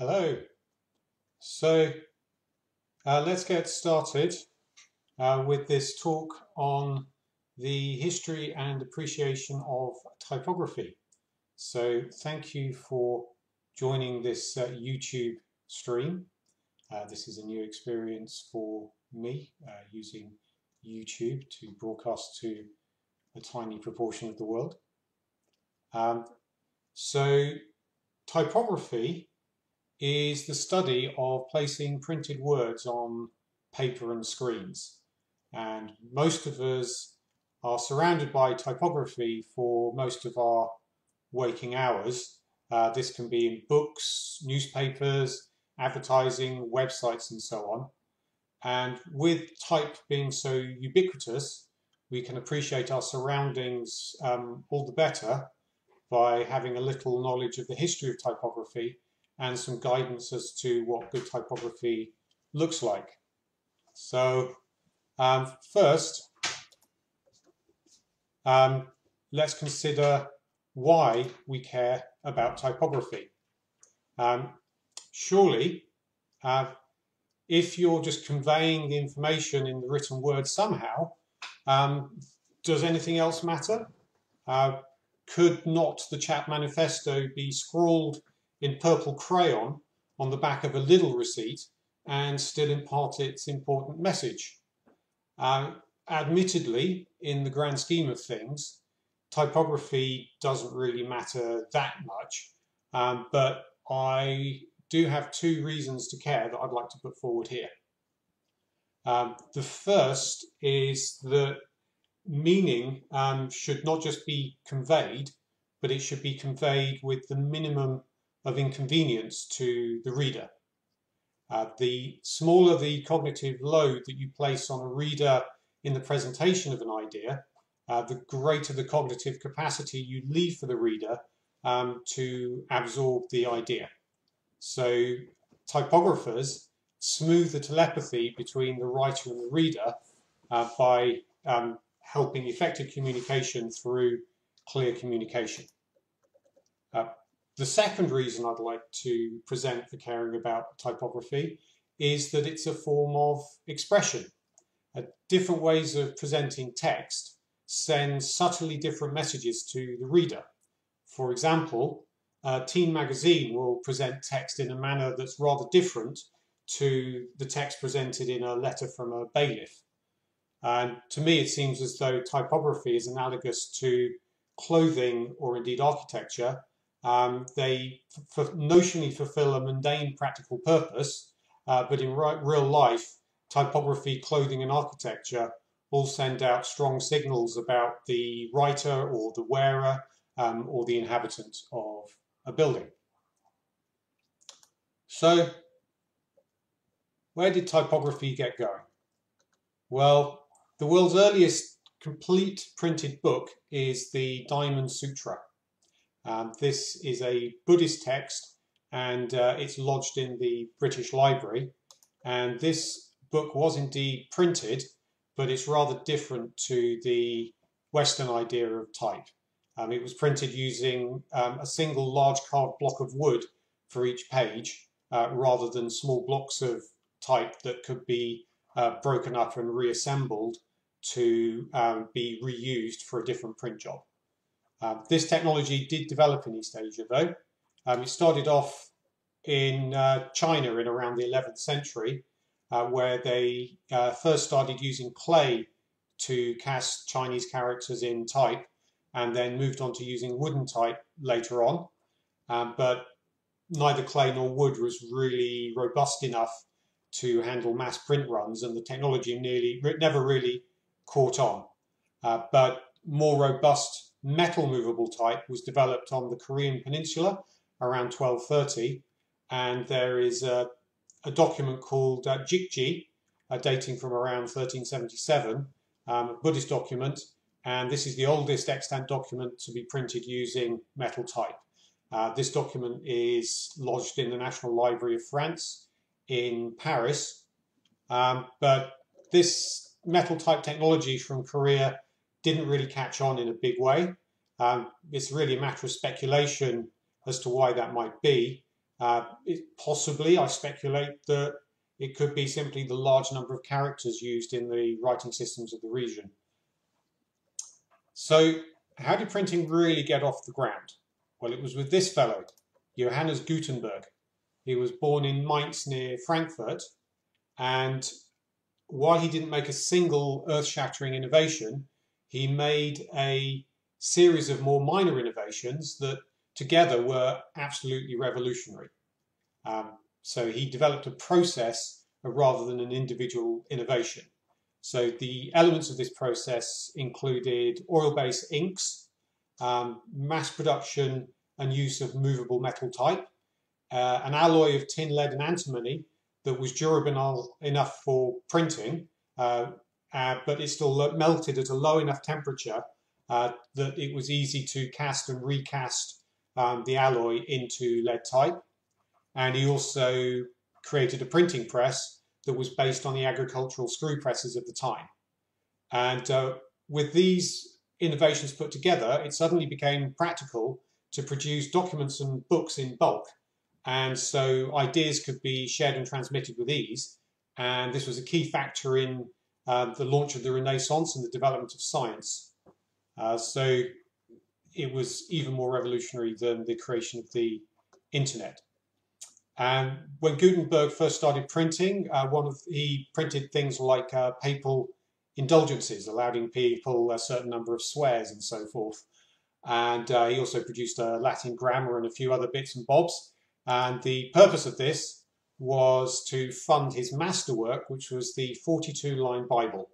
Hello. So let's get started with this talk on the history and appreciation of typography. So thank you for joining this YouTube stream. This is a new experience for me, using YouTube to broadcast to a tiny proportion of the world. So typography is the study of placing printed words on paper and screens. And most of us are surrounded by typography for most of our waking hours. This can be in books, newspapers, advertising, websites, and so on. And with type being so ubiquitous, we can appreciate our surroundings all the better by having a little knowledge of the history of typography and some guidance as to what good typography looks like. So first, let's consider why we care about typography. Surely, if you're just conveying the information in the written word somehow, does anything else matter? Could not the Chat Manifesto be scrawled in purple crayon on the back of a Lidl receipt and still impart its important message? Admittedly, in the grand scheme of things, typography doesn't really matter that much, but I do have two reasons to care that I'd like to put forward here. The first is that meaning should not just be conveyed, but it should be conveyed with the minimum of inconvenience to the reader. The smaller the cognitive load that you place on a reader in the presentation of an idea, the greater the cognitive capacity you leave for the reader to absorb the idea. So typographers smooth the telepathy between the writer and the reader by helping effective communication through clear communication. The second reason I'd like to present for caring about typography is that it's a form of expression. Different ways of presenting text send subtly different messages to the reader. For example, Teen Magazine will present text in a manner that's rather different to the text presented in a letter from a bailiff. And to me, it seems as though typography is analogous to clothing or indeed architecture. They notionally fulfill a mundane practical purpose, but in real life, typography, clothing and architecture all send out strong signals about the writer or the wearer or the inhabitant of a building. So, where did typography get going? Well, the world's earliest complete printed book is the Diamond Sutra. This is a Buddhist text and it's lodged in the British Library, and this book was indeed printed, but it's rather different to the Western idea of type. It was printed using a single large carved block of wood for each page rather than small blocks of type that could be broken up and reassembled to be reused for a different print job. This technology did develop in East Asia though. It started off in China in around the 11th century, where they first started using clay to cast Chinese characters in type, and then moved on to using wooden type later on. But neither clay nor wood was really robust enough to handle mass print runs, and the technology never really caught on. But more robust metal movable type was developed on the Korean peninsula around 1230, and there is a document called Jikji, dating from around 1377, a Buddhist document, and this is the oldest extant document to be printed using metal type. This document is lodged in the National Library of France in Paris, but this metal type technology from Korea didn't really catch on in a big way. It's really a matter of speculation as to why that might be. Possibly, I speculate that it could be simply the large number of characters used in the writing systems of the region. So, how did printing really get off the ground? Well, it was with this fellow, Johannes Gutenberg. He was born in Mainz near Frankfurt, and while he didn't make a single earth-shattering innovation, he made a series of more minor innovations that together were absolutely revolutionary. So he developed a process rather than an individual innovation. So the elements of this process included oil-based inks, mass production and use of movable metal type, an alloy of tin, lead and antimony that was durable enough for printing, but it still melted at a low enough temperature that it was easy to cast and recast the alloy into lead type. And he also created a printing press that was based on the agricultural screw presses of the time. And with these innovations put together, it suddenly became practical to produce documents and books in bulk. And so ideas could be shared and transmitted with ease. And this was a key factor in the launch of the Renaissance and the development of science. So it was even more revolutionary than the creation of the internet. And when Gutenberg first started printing, he printed things like papal indulgences, allowing people a certain number of swears and so forth. And he also produced a Latin grammar and a few other bits and bobs. And the purpose of this was to fund his masterwork, which was the 42-line Bible.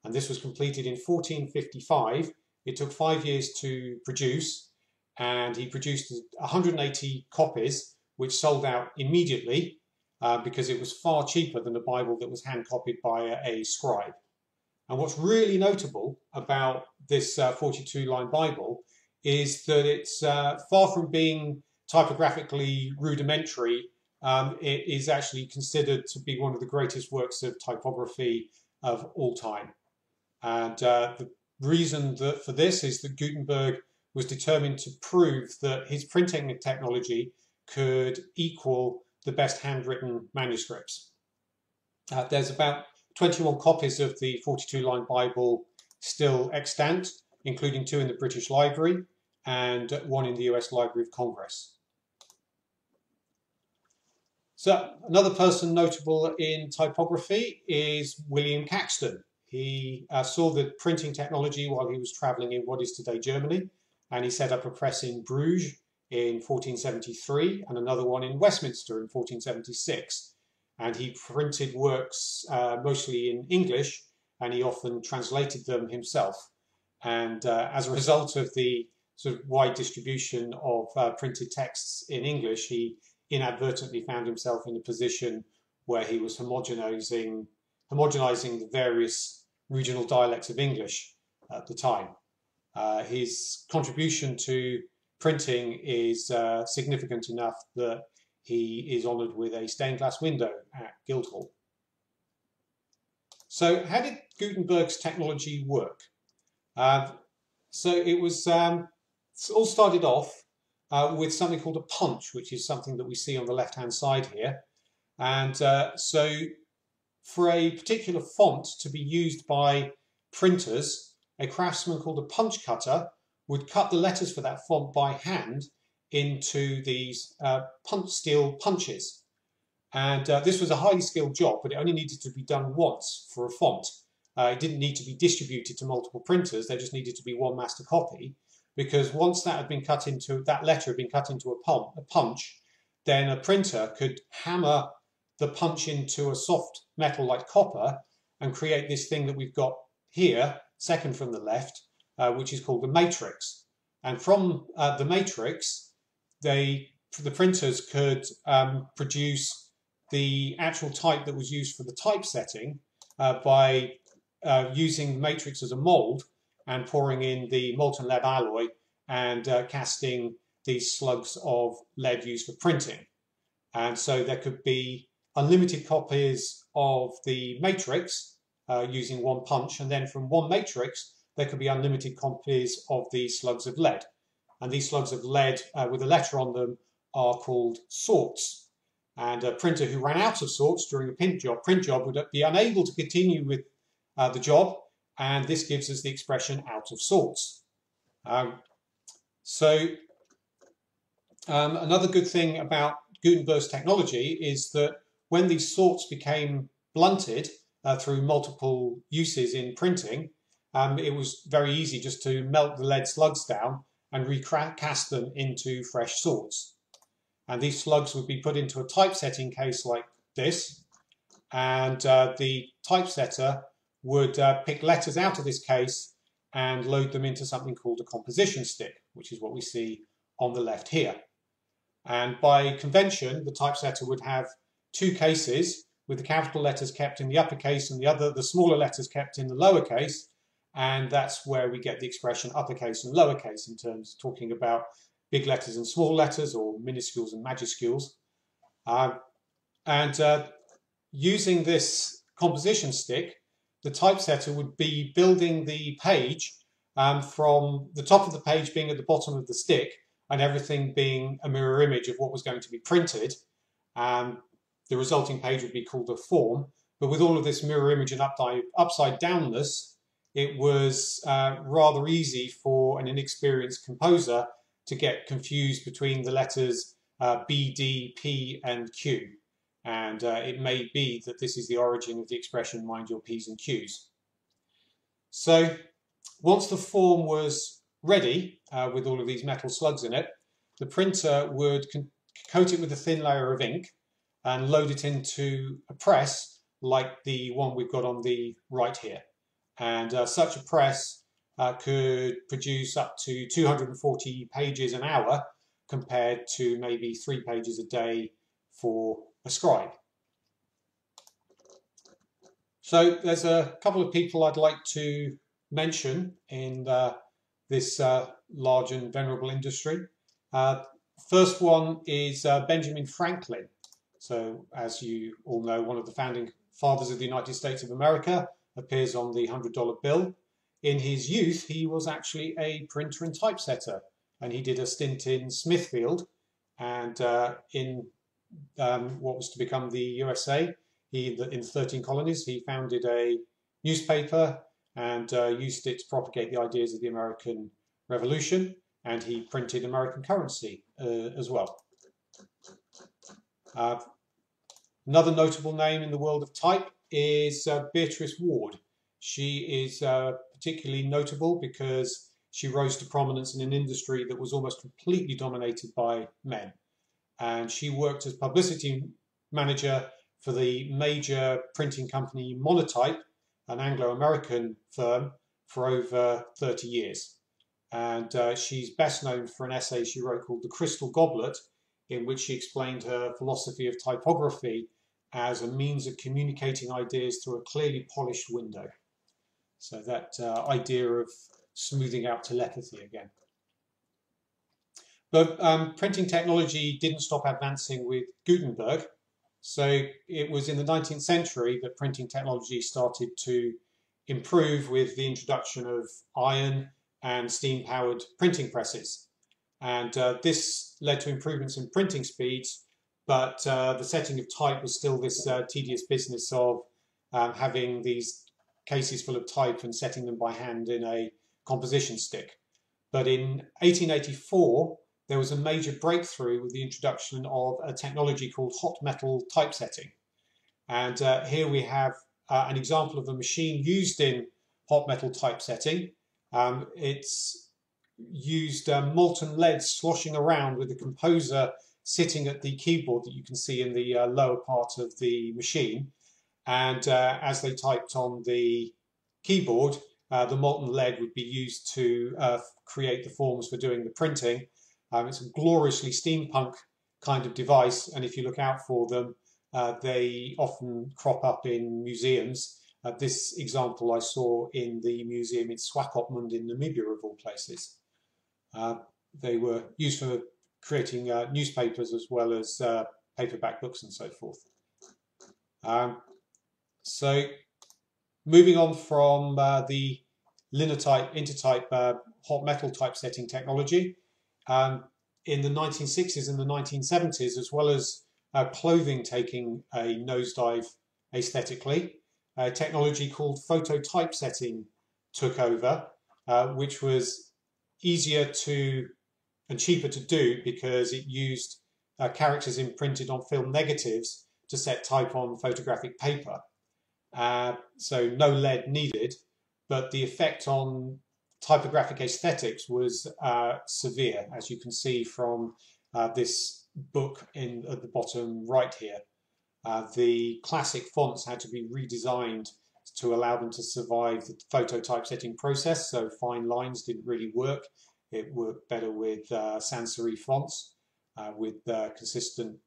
And this was completed in 1455. It took 5 years to produce, and he produced 180 copies, which sold out immediately because it was far cheaper than a Bible that was hand-copied by a scribe. And what's really notable about this 42-line Bible is that it's far from being typographically rudimentary. It is actually considered to be one of the greatest works of typography of all time. And the reason for this is that Gutenberg was determined to prove that his printing technology could equal the best handwritten manuscripts. There's about 21 copies of the 42-line Bible still extant, including 2 in the British Library and 1 in the US Library of Congress. So another person notable in typography is William Caxton. He saw the printing technology while he was travelling in what is today Germany, and he set up a press in Bruges in 1473 and another one in Westminster in 1476. And he printed works mostly in English, and he often translated them himself. And as a result of the sort of wide distribution of printed texts in English, he inadvertently found himself in a position where he was homogenizing the various regional dialects of English at the time. His contribution to printing is significant enough that he is honoured with a stained glass window at Guildhall. So how did Gutenberg's technology work? So it was all started off with something called a punch, which is something that we see on the left-hand side here. And so for a particular font to be used by printers, a craftsman called a punch cutter would cut the letters for that font by hand into these steel punches. And this was a highly skilled job, but it only needed to be done once for a font. It didn't need to be distributed to multiple printers. There just needed to be one master copy, because once that letter had been cut into a punch, then a printer could hammer the punch into a soft metal like copper and create this thing that we've got here, second from the left, which is called the matrix. And from the matrix, the printers could produce the actual type that was used for the typesetting by using the matrix as a mold and pouring in the molten lead alloy and casting these slugs of lead used for printing. And so there could be unlimited copies of the matrix using one punch, and then from one matrix there could be unlimited copies of the slugs of lead. And these slugs of lead with a letter on them are called sorts. And a printer who ran out of sorts during a print job would be unable to continue with the job, and this gives us the expression out of sorts. Another good thing about Gutenberg's technology is that when these sorts became blunted through multiple uses in printing, it was very easy just to melt the lead slugs down and recast them into fresh sorts. And these slugs would be put into a typesetting case like this, and the typesetter would pick letters out of this case and load them into something called a composition stick, which is what we see on the left here. And by convention, the typesetter would have two cases, with the capital letters kept in the uppercase and the smaller letters kept in the lowercase, and that's where we get the expression uppercase and lowercase in terms of talking about big letters and small letters, or minuscules and majuscules. Using this composition stick, the typesetter would be building the page from the top of the page being at the bottom of the stick, and everything being a mirror image of what was going to be printed. The resulting page would be called a form. But with all of this mirror image and upside downness, it was rather easy for an inexperienced composer to get confused between the letters B, D, P, and Q. And it may be that this is the origin of the expression mind your P's and Q's. So once the form was ready with all of these metal slugs in it, the printer would coat it with a thin layer of ink and load it into a press like the one we've got on the right here. And such a press could produce up to 240 pages an hour, compared to maybe 3 pages a day for a scribe. So there's a couple of people I'd like to mention in this large and venerable industry. First one is Benjamin Franklin. So as you all know, one of the founding fathers of the United States of America, appears on the $100 bill. In his youth, he was actually a printer and typesetter, and he did a stint in Smithfield, and in what was to become the USA. In 13 colonies, he founded a newspaper and used it to propagate the ideas of the American Revolution, and he printed American currency as well. Another notable name in the world of type is Beatrice Ward. She is particularly notable because she rose to prominence in an industry that was almost completely dominated by men. And she worked as publicity manager for the major printing company Monotype, an Anglo-American firm, for over 30 years. And she's best known for an essay she wrote called The Crystal Goblet, in which she explained her philosophy of typography as a means of communicating ideas through a clearly polished window. So that idea of smoothing out telepathy again. But printing technology didn't stop advancing with Gutenberg. So it was in the 19th century that printing technology started to improve with the introduction of iron and steam-powered printing presses. And this led to improvements in printing speeds, but the setting of type was still this tedious business of having these cases full of type and setting them by hand in a composition stick. But in 1884, there was a major breakthrough with the introduction of a technology called hot metal typesetting. And here we have an example of a machine used in hot metal typesetting. It's used molten lead sloshing around with the composer sitting at the keyboard that you can see in the lower part of the machine. And as they typed on the keyboard, the molten lead would be used to create the forms for doing the printing. It's a gloriously steampunk kind of device, and if you look out for them, they often crop up in museums. This example I saw in the museum in Swakopmund in Namibia, of all places. They were used for creating newspapers as well as paperback books and so forth. So moving on from the linotype, intertype, hot metal typesetting technology, in the 1960s and the 1970s, as well as clothing taking a nosedive aesthetically, a technology called photo typesetting took over, which was easier to and cheaper to do because it used characters imprinted on film negatives to set type on photographic paper. So no lead needed, but the effect on typographic aesthetics was severe, as you can see from this book at the bottom right here. The classic fonts had to be redesigned to allow them to survive the photo typesetting process, so fine lines didn't really work. It worked better with sans serif fonts with consistent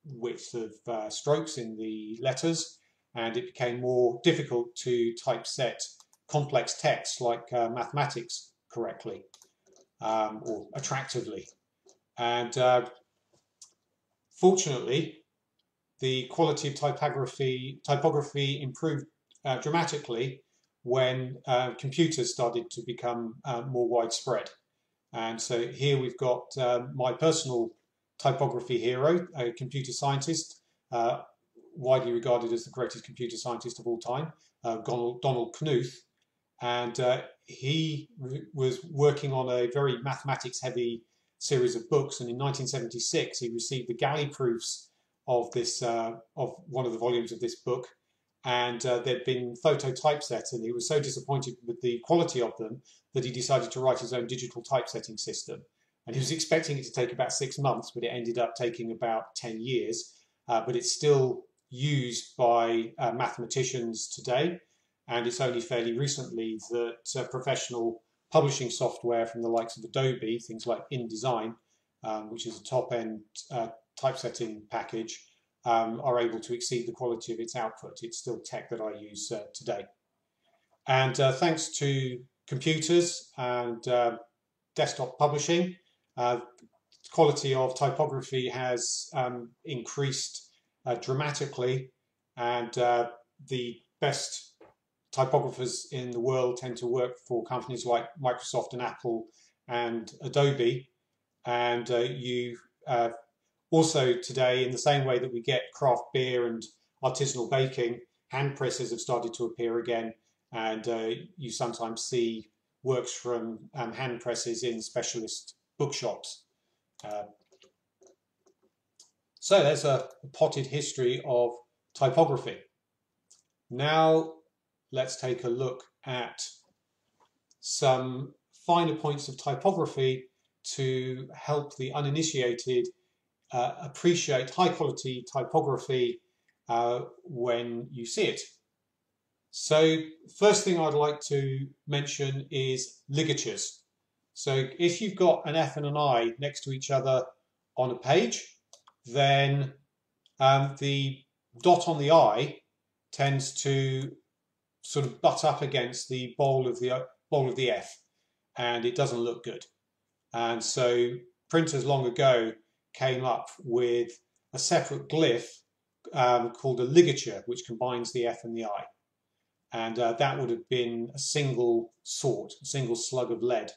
width of strokes in the letters, and it became more difficult to typeset complex text like mathematics correctly or attractively. And fortunately, the quality of typography improved dramatically when computers started to become more widespread. And so here we've got my personal typography hero, a computer scientist, widely regarded as the greatest computer scientist of all time, Donald Knuth. And he was working on a very mathematics-heavy series of books. And in 1976, he received the galley proofs of this of one of the volumes of this book, and they'd been photo typeset, and he was so disappointed with the quality of them that he decided to write his own digital typesetting system. And he was expecting it to take about 6 months, but it ended up taking about 10 years. But it's still used by mathematicians today, and it's only fairly recently that professional publishing software from the likes of Adobe, things like InDesign, which is a top-end typesetting package, are able to exceed the quality of its output. It's still tech that I use today. And thanks to computers and desktop publishing, quality of typography has increased dramatically, and the best typographers in the world tend to work for companies like Microsoft and Apple and Adobe. And you also today, in the same way that we get craft beer and artisanal baking, hand presses have started to appear again, and you sometimes see works from hand presses in specialist bookshops. So there's a potted history of typography. Now let's take a look at some finer points of typography to help the uninitiated appreciate high quality typography when you see it. So first thing I'd like to mention is ligatures. So if you've got an F and an I next to each other on a page, then the dot on the I tends to sort of butt up against the bowl of the F, and it doesn't look good. And so printers long ago came up with a separate glyph called a ligature, which combines the F and the I. And that would have been a single slug of lead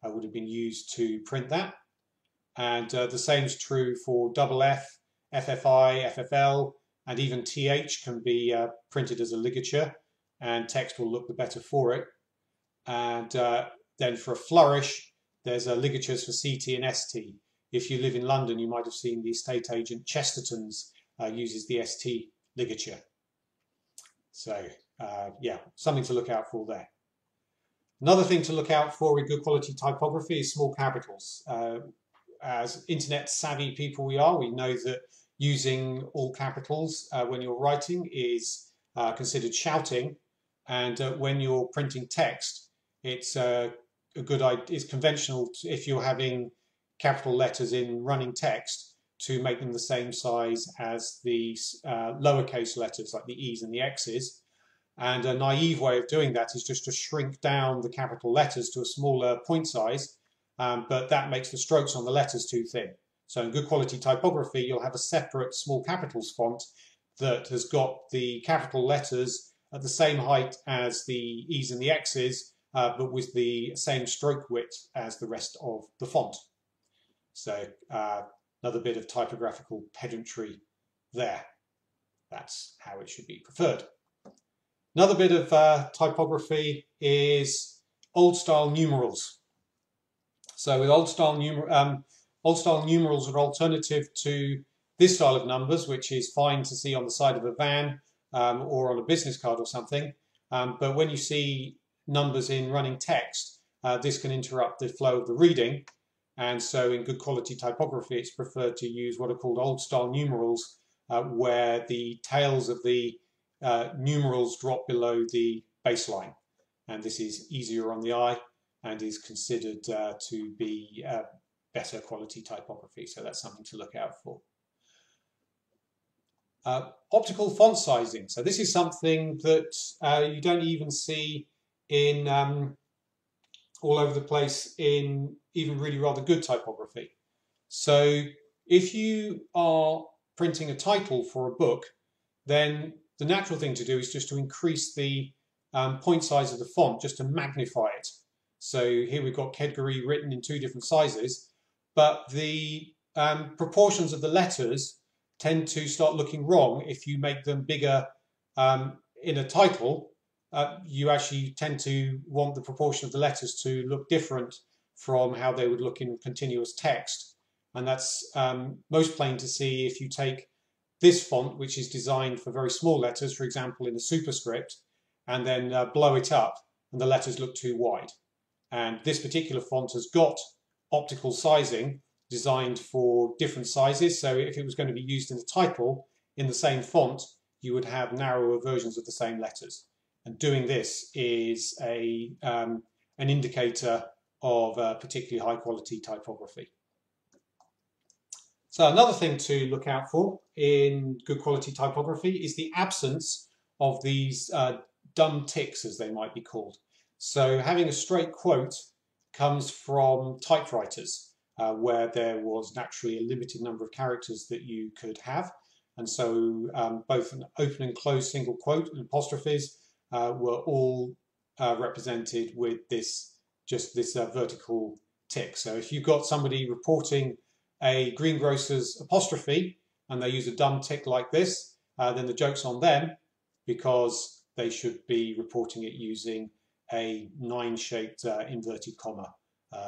would have been used to print that. And the same is true for double F, FFI, FFL, and even TH can be printed as a ligature, and text will look the better for it. And then for a flourish, there's ligatures for CT and ST. If you live in London, you might have seen the estate agent Chesterton's uses the ST ligature. So yeah, something to look out for there. Another thing to look out for in good quality typography is small capitals. As internet savvy people we are, we know that using all capitals when you're writing is considered shouting, and when you're printing text, it's it's conventional if you're having capital letters in running text to make them the same size as the lowercase letters like the E's and the X's. And a naive way of doing that is just to shrink down the capital letters to a smaller point size, but that makes the strokes on the letters too thin. So in good quality typography, you'll have a separate small capitals font that has got the capital letters at the same height as the E's and the X's, but with the same stroke width as the rest of the font. So another bit of typographical pedantry there. That's how it should be preferred. Another bit of typography is old style numerals. So with old style numerals are alternative to this style of numbers, which is fine to see on the side of a van or on a business card or something. But when you see numbers in running text, this can interrupt the flow of the reading. And so in good quality typography, it's preferred to use what are called old style numerals, where the tails of the numerals drop below the baseline. And this is easier on the eye and is considered to be better quality typography. So that's something to look out for. Optical font sizing. So this is something that you don't even see in all over the place in even really rather good typography. So if you are printing a title for a book, then the natural thing to do is just to increase the point size of the font, just to magnify it. So here we've got Kedgeree written in 2 different sizes, but the proportions of the letters tend to start looking wrong if you make them bigger in a title. You actually tend to want the proportion of the letters to look different from how they would look in continuous text. And that's most plain to see if you take this font, which is designed for very small letters, for example, in a superscript, and then blow it up and the letters look too wide. And this particular font has got optical sizing designed for different sizes. So if it was going to be used in a title in the same font, you would have narrower versions of the same letters. And doing this is an indicator of particularly high quality typography. So another thing to look out for in good quality typography is the absence of these dumb ticks, as they might be called. So having a straight quote comes from typewriters, where there was naturally a limited number of characters that you could have. And so both an open and closed single quote and apostrophes were all represented with this vertical tick. So if you've got somebody reporting a greengrocer's apostrophe and they use a dumb tick like this, then the joke's on them, because they should be reporting it using a 9-shaped inverted comma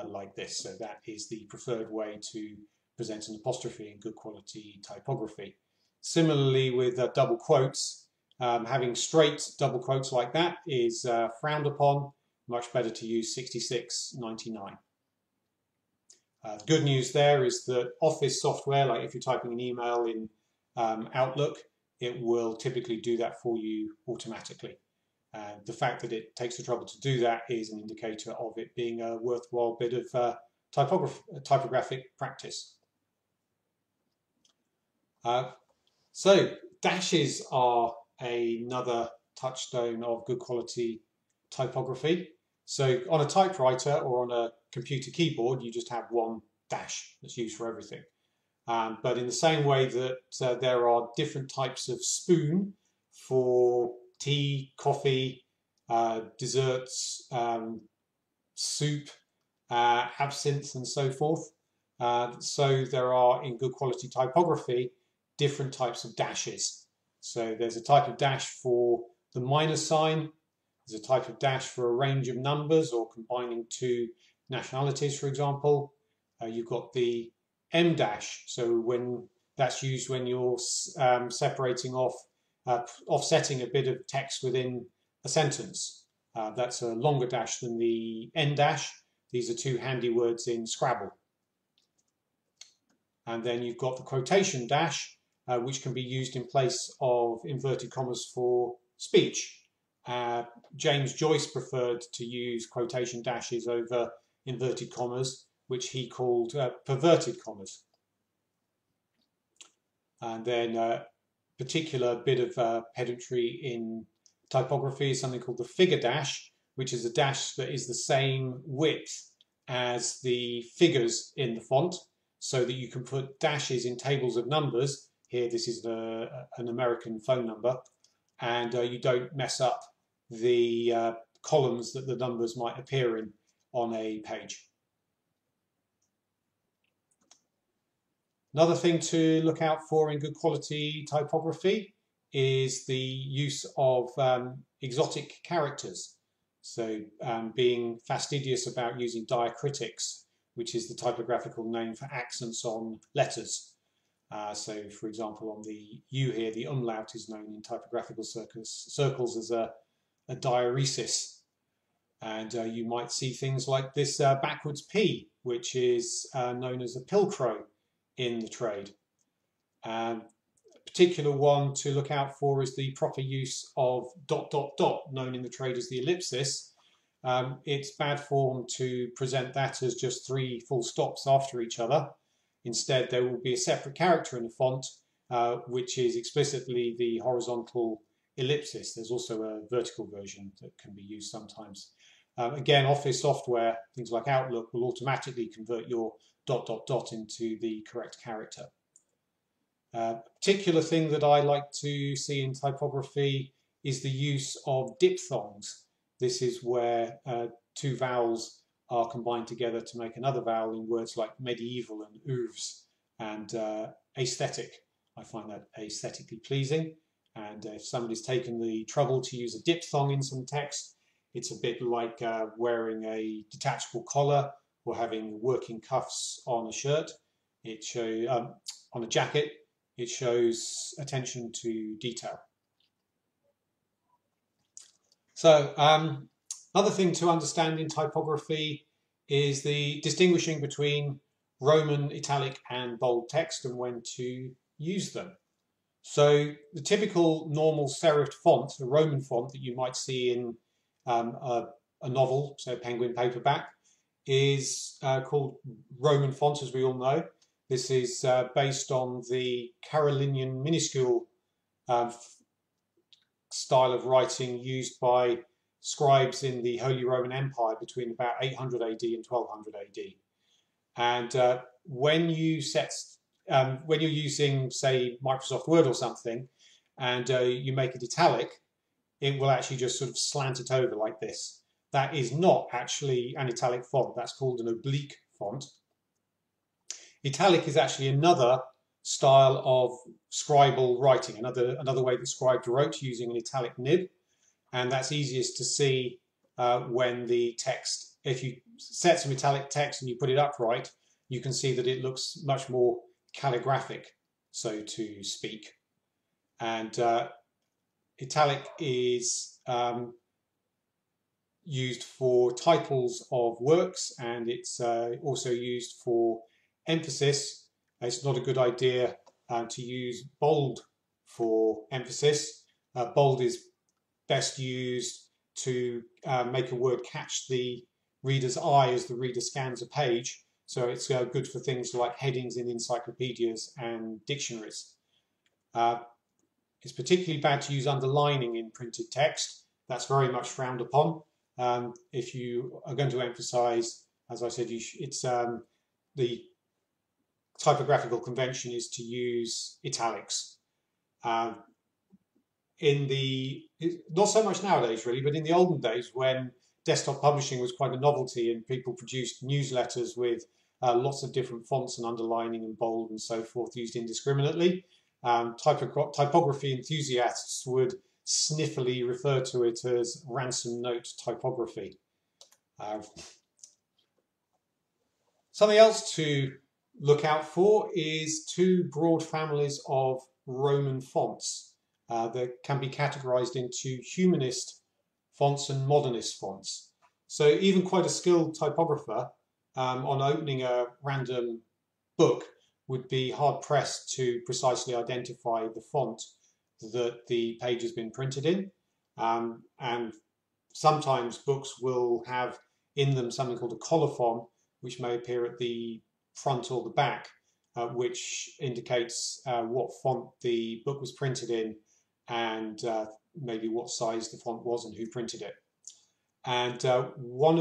like this. So that is the preferred way to present an apostrophe in good quality typography. Similarly with double quotes, having straight double quotes like that is frowned upon. Much better to use 6699. The good news there is that Office software, like if you're typing an email in Outlook, it will typically do that for you automatically. The fact that it takes the trouble to do that is an indicator of it being a worthwhile bit of typographic practice. So dashes are another touchstone of good quality typography. So on a typewriter or on a computer keyboard, you just have one dash that's used for everything. But in the same way that there are different types of spoon for tea, coffee, desserts, soup, absinthe and so forth, so there are in good quality typography different types of dashes. So there's a type of dash for the minus sign. There's a type of dash for a range of numbers or combining 2 nationalities, for example. You've got the M dash, so when that's used when you're separating off, offsetting a bit of text within a sentence. That's a longer dash than the N dash. These are 2 handy words in Scrabble. And then you've got the quotation dash, which can be used in place of inverted commas for speech. James Joyce preferred to use quotation dashes over inverted commas, which he called perverted commas. And then a particular bit of pedantry in typography is something called the figure dash, which is a dash that is the same width as the figures in the font, so that you can put dashes in tables of numbers. Here this is an American phone number, and you don't mess up the columns that the numbers might appear in on a page. Another thing to look out for in good quality typography is the use of exotic characters. So being fastidious about using diacritics, which is the typographical name for accents on letters. So for example, on the U here, the umlaut is known in typographical circles as a diaresis. And you might see things like this backwards P, which is known as a pilcrow in the trade. A particular one to look out for is the proper use of ... known in the trade as the ellipsis. It's bad form to present that as just 3 full stops after each other. Instead, there will be a separate character in the font, which is explicitly the horizontal ellipsis. There's also a vertical version that can be used sometimes. Again, Office software, things like Outlook, will automatically convert your ... into the correct character. A particular thing that I like to see in typography is the use of diphthongs. This is where 2 vowels are combined together to make another vowel in words like medieval and oeuvres and aesthetic. I find that aesthetically pleasing, and if somebody's taken the trouble to use a diphthong in some text, it's a bit like wearing a detachable collar or having working cuffs on a shirt. It shows on a jacket. It shows attention to detail. So another thing to understand in typography is the distinguishing between Roman, italic and bold text and when to use them. So the typical normal serifed font, a Roman font that you might see in a novel, say a Penguin paperback, is called Roman font, as we all know. This is based on the Carolingian minuscule style of writing used by scribes in the Holy Roman Empire between about 800 AD and 1200 AD. And when you're using, say, Microsoft Word or something, and you make it italic, it will actually just sort of slant it over like this. That is not actually an italic font. That's called an oblique font. Italic is actually another style of scribal writing, another way that scribes wrote using an italic nib. And that's easiest to see when the text, if you set some italic text and you put it upright, you can see that it looks much more calligraphic, so to speak. And italic is used for titles of works, and it's also used for emphasis. It's not a good idea to use bold for emphasis. Bold is best used to make a word catch the reader's eye as the reader scans a page. So it's good for things like headings in encyclopedias and dictionaries. It's particularly bad to use underlining in printed text. That's very much frowned upon. If you are going to emphasize, as I said, it's the typographical convention is to use italics. Not so much nowadays really, but in the olden days when desktop publishing was quite a novelty and people produced newsletters with lots of different fonts and underlining and bold and so forth used indiscriminately, typography enthusiasts would sniffily refer to it as ransom note typography. Something else to look out for is 2 broad families of Roman fonts that can be categorized into humanist fonts and modernist fonts. So even quite a skilled typographer on opening a random book would be hard pressed to precisely identify the font that the page has been printed in. And sometimes books will have in them something called a colophon, which may appear at the front or the back, which indicates what font the book was printed in and maybe what size the font was and who printed it. And one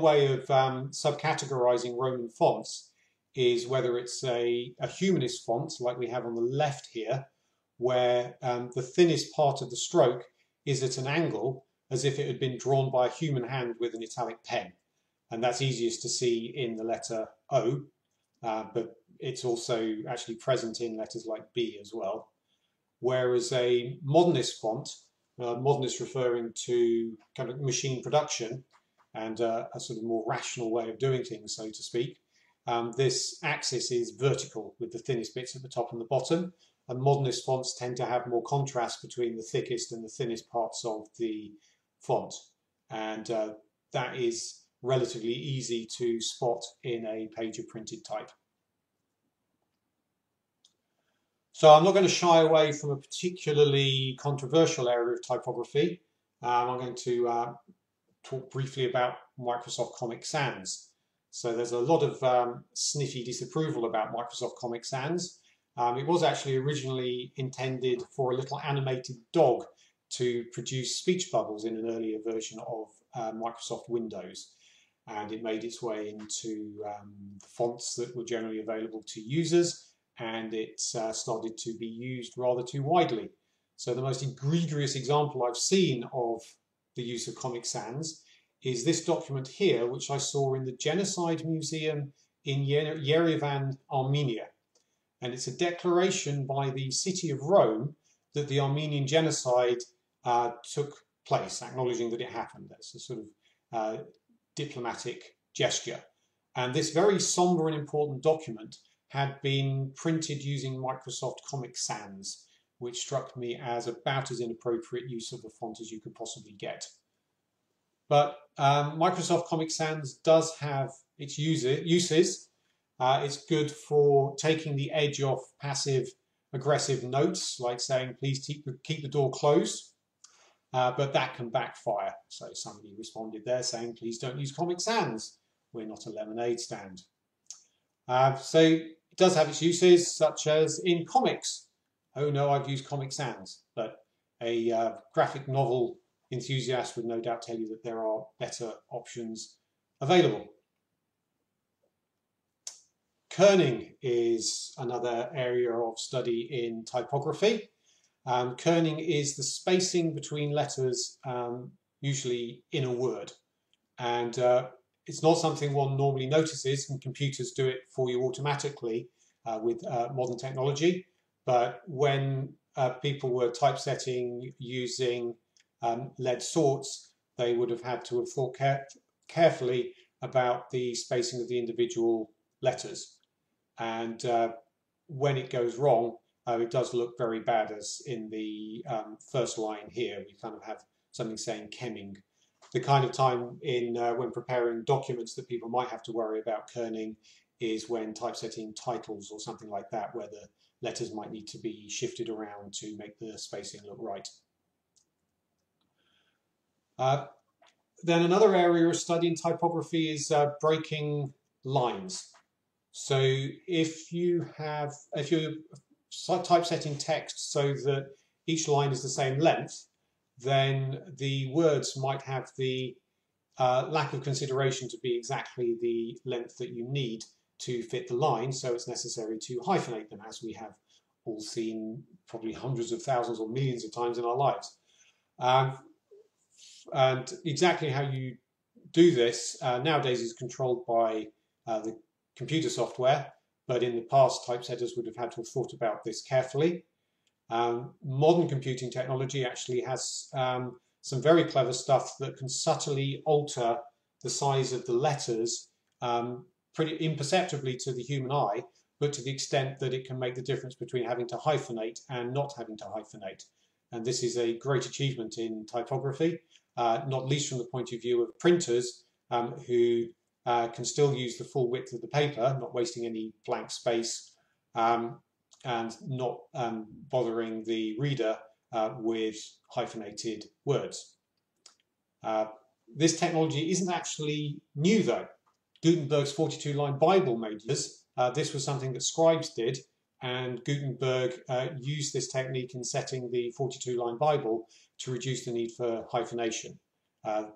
way of subcategorizing Roman fonts is whether it's a humanist font, like we have on the left here, where the thinnest part of the stroke is at an angle, as if it had been drawn by a human hand with an italic pen. And that's easiest to see in the letter O, but it's also actually present in letters like B as well. Whereas a modernist font, modernist referring to kind of machine production and a sort of more rational way of doing things, so to speak, this axis is vertical with the thinnest bits at the top and the bottom. And modernist fonts tend to have more contrast between the thickest and the thinnest parts of the font. And that is relatively easy to spot in a page of printed type. So I'm not going to shy away from a particularly controversial area of typography. I'm going to talk briefly about Microsoft Comic Sans. So there's a lot of sniffy disapproval about Microsoft Comic Sans. It was actually originally intended for a little animated dog to produce speech bubbles in an earlier version of Microsoft Windows. And it made its way into the fonts that were generally available to users, and it started to be used rather too widely. So the most egregious example I've seen of the use of Comic Sans is this document here, which I saw in the Genocide Museum in Yerevan, Armenia. And it's a declaration by the city of Rome that the Armenian genocide took place, acknowledging that it happened. That's a sort of diplomatic gesture. And this very somber and important document had been printed using Microsoft Comic Sans, which struck me as about as inappropriate use of the font as you could possibly get. But Microsoft Comic Sans does have its uses. It's good for taking the edge off passive aggressive notes, like saying, please keep the door closed. But that can backfire. So somebody responded there saying, please don't use Comic Sans. We're not a lemonade stand. So it does have its uses, such as in comics. Oh no, I've used Comic Sans. But a graphic novel enthusiast would no doubt tell you that there are better options available. Kerning is another area of study in typography. Kerning is the spacing between letters, usually in a word. And it's not something one normally notices, and computers do it for you automatically with modern technology. But when people were typesetting using lead sorts, they would have had to have thought carefully about the spacing of the individual letters. And when it goes wrong, it does look very bad, as in the first line here. We kind of have something saying Kerning. The kind of time in when preparing documents that people might have to worry about kerning is when typesetting titles or something like that, where the letters might need to be shifted around to make the spacing look right. Then another area of study in typography is breaking lines. So if you're typesetting text so that each line is the same length, then the words might have the lack of consideration to be exactly the length that you need to fit the line, so it's necessary to hyphenate them, as we have all seen probably hundreds of thousands or millions of times in our lives. And exactly how you do this nowadays is controlled by the computer software, but in the past typesetters would have had to have thought about this carefully. Modern computing technology actually has some very clever stuff that can subtly alter the size of the letters pretty imperceptibly to the human eye, but to the extent that it can make the difference between having to hyphenate and not having to hyphenate. And this is a great achievement in typography, not least from the point of view of printers who can still use the full width of the paper, not wasting any blank space, and not bothering the reader with hyphenated words. This technology isn't actually new though. Gutenberg's 42-line Bible made this. This was something that scribes did, and Gutenberg used this technique in setting the 42-line Bible to reduce the need for hyphenation.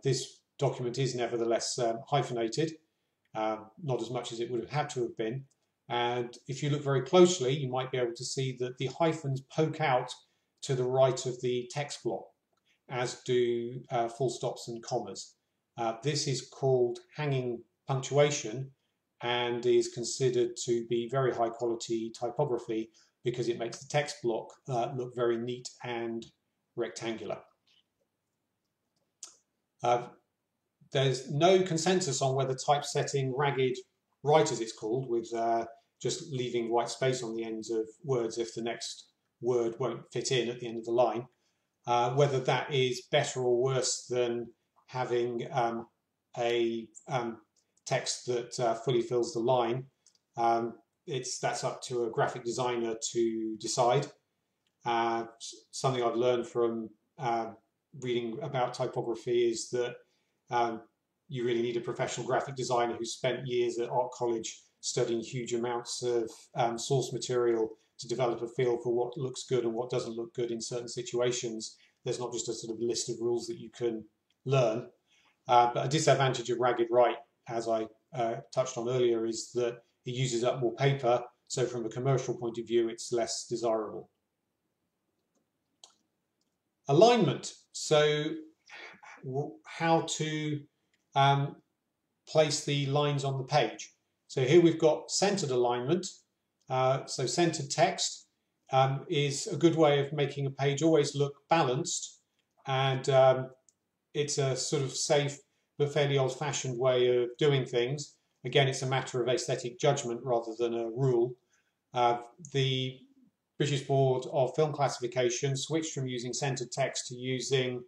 This document is nevertheless hyphenated, not as much as it would have had to have been. And if you look very closely, you might be able to see that the hyphens poke out to the right of the text block, as do full stops and commas. This is called hanging punctuation, and is considered to be very high quality typography because it makes the text block look very neat and rectangular. There's no consensus on whether typesetting ragged right, as it's called, with just leaving white space on the ends of words if the next word won't fit in at the end of the line, whether that is better or worse than having a text that fully fills the line. That's up to a graphic designer to decide. Something I've learned from reading about typography is that you really need a professional graphic designer who spent years at art college studying huge amounts of source material to develop a feel for what looks good and what doesn't look good in certain situations. There's not just a sort of list of rules that you can learn. But a disadvantage of ragged right, as I touched on earlier, is that it uses up more paper, so from a commercial point of view it's less desirable. Alignment, so how to place the lines on the page. So here we've got centered alignment. So centered text is a good way of making a page always look balanced, and it's a sort of safe but fairly old-fashioned way of doing things. Again, it's a matter of aesthetic judgment rather than a rule. The British Board of Film Classification switched from using centered text to using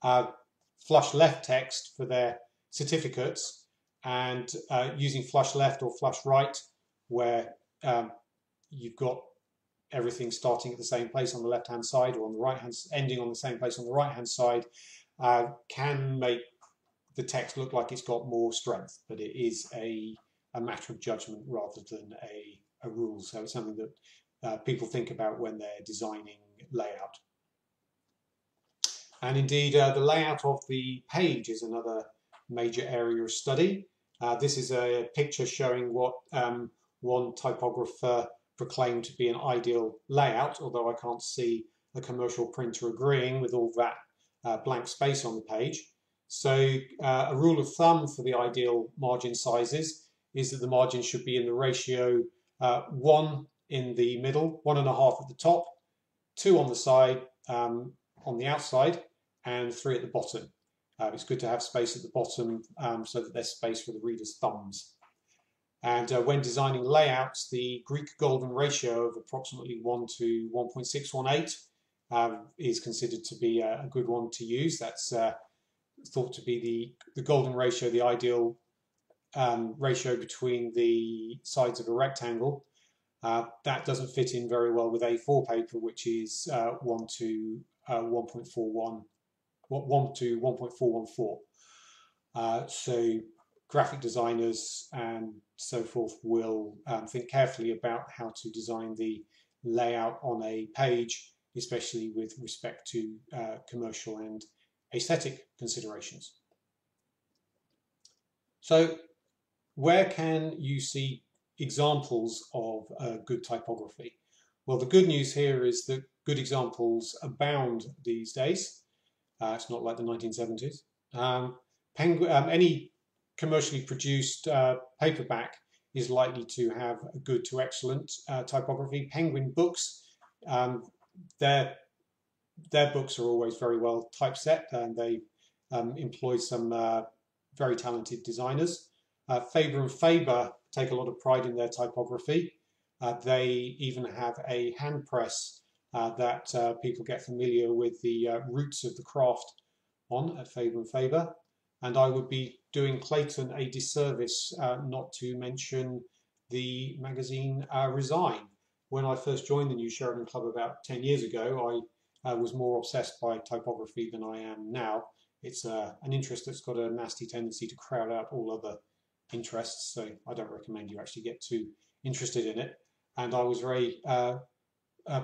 flush left text for their certificates, and using flush left or flush right, where you've got everything starting at the same place on the left hand side, or on the right hand, ending on the same place on the right hand side, can make the text look like it's got more strength, but it is a matter of judgment rather than a rule. So it's something that people think about when they're designing layout. And indeed, the layout of the page is another major area of study. This is a picture showing what one typographer proclaimed to be an ideal layout, although I can't see a commercial printer agreeing with all that blank space on the page. So a rule of thumb for the ideal margin sizes is that the margin should be in the ratio 1 in the middle, 1.5 at the top, 2 on the side, on the outside, and 3 at the bottom. It's good to have space at the bottom so that there's space for the reader's thumbs. And when designing layouts, the Greek golden ratio of approximately 1 to 1.618 is considered to be a good one to use. That's thought to be the golden ratio, the ideal ratio between the sides of a rectangle. That doesn't fit in very well with A4 paper, which is 1 to 1.41, 1 to 1.414. So graphic designers and so forth will think carefully about how to design the layout on a page, especially with respect to commercial and aesthetic considerations. So where can you see examples of good typography? Well, the good news here is that good examples abound these days. It's not like the 1970s. Any commercially produced paperback is likely to have a good to excellent typography. Penguin books, their books are always very well typeset, and they employ some very talented designers. Faber and Faber take a lot of pride in their typography. They even have a hand press that people get familiar with the roots of the craft on at Faber and Faber. And I would be doing Clayton a disservice not to mention the magazine Resign. When I first joined the New Sheridan Club about 10 years ago, I was more obsessed by typography than I am now. It's an interest that's got a nasty tendency to crowd out all other interests, so I don't recommend you actually get too interested in it. And I was very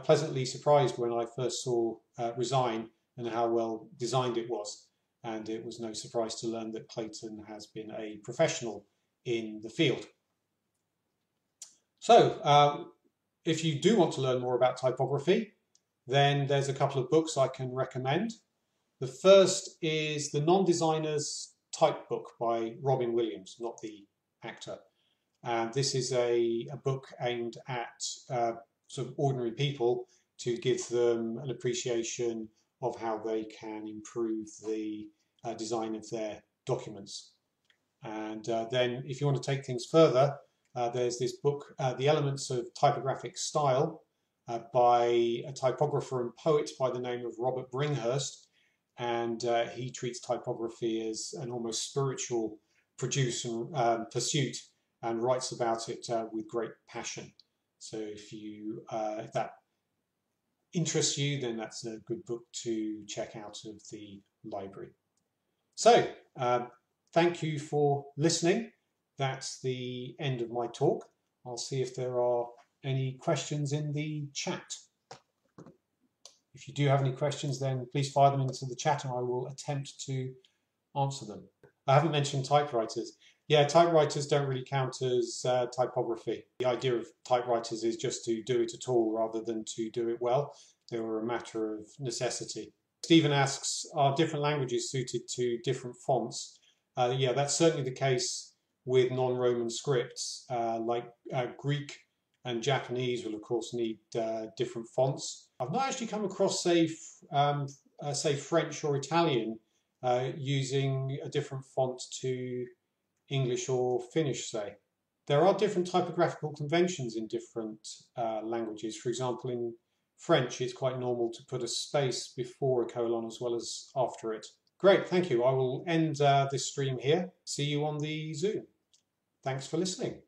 pleasantly surprised when I first saw Resign and how well designed it was. And it was no surprise to learn that Clayton has been a professional in the field. So if you do want to learn more about typography, then there's a couple of books I can recommend. The first is The Non-Designer's Typebook by Robin Williams, not the actor. And this is a book aimed at sort of ordinary people to give them an appreciation of how they can improve the design of their documents. And then if you want to take things further, there's this book, The Elements of Typographic Style, by a typographer and poet by the name of Robert Bringhurst. And he treats typography as an almost spiritual pursuit and writes about it with great passion. So if that interests you, then that's a good book to check out of the library. So thank you for listening. That's the end of my talk. I'll see if there are any questions in the chat. If you do have any questions, then please fire them into the chat and I will attempt to answer them. I haven't mentioned typewriters. Yeah, typewriters don't really count as typography. The idea of typewriters is just to do it at all rather than to do it well. They were a matter of necessity. Stephen asks, are different languages suited to different fonts? Yeah, that's certainly the case with non-Roman scripts. Like Greek and Japanese will of course need different fonts. I've not actually come across, say French or Italian using a different font to English or Finnish, say. There are different typographical conventions in different languages. For example, in French, it's quite normal to put a space before a colon as well as after it. Great, thank you. I will end this stream here. See you on the Zoom. Thanks for listening.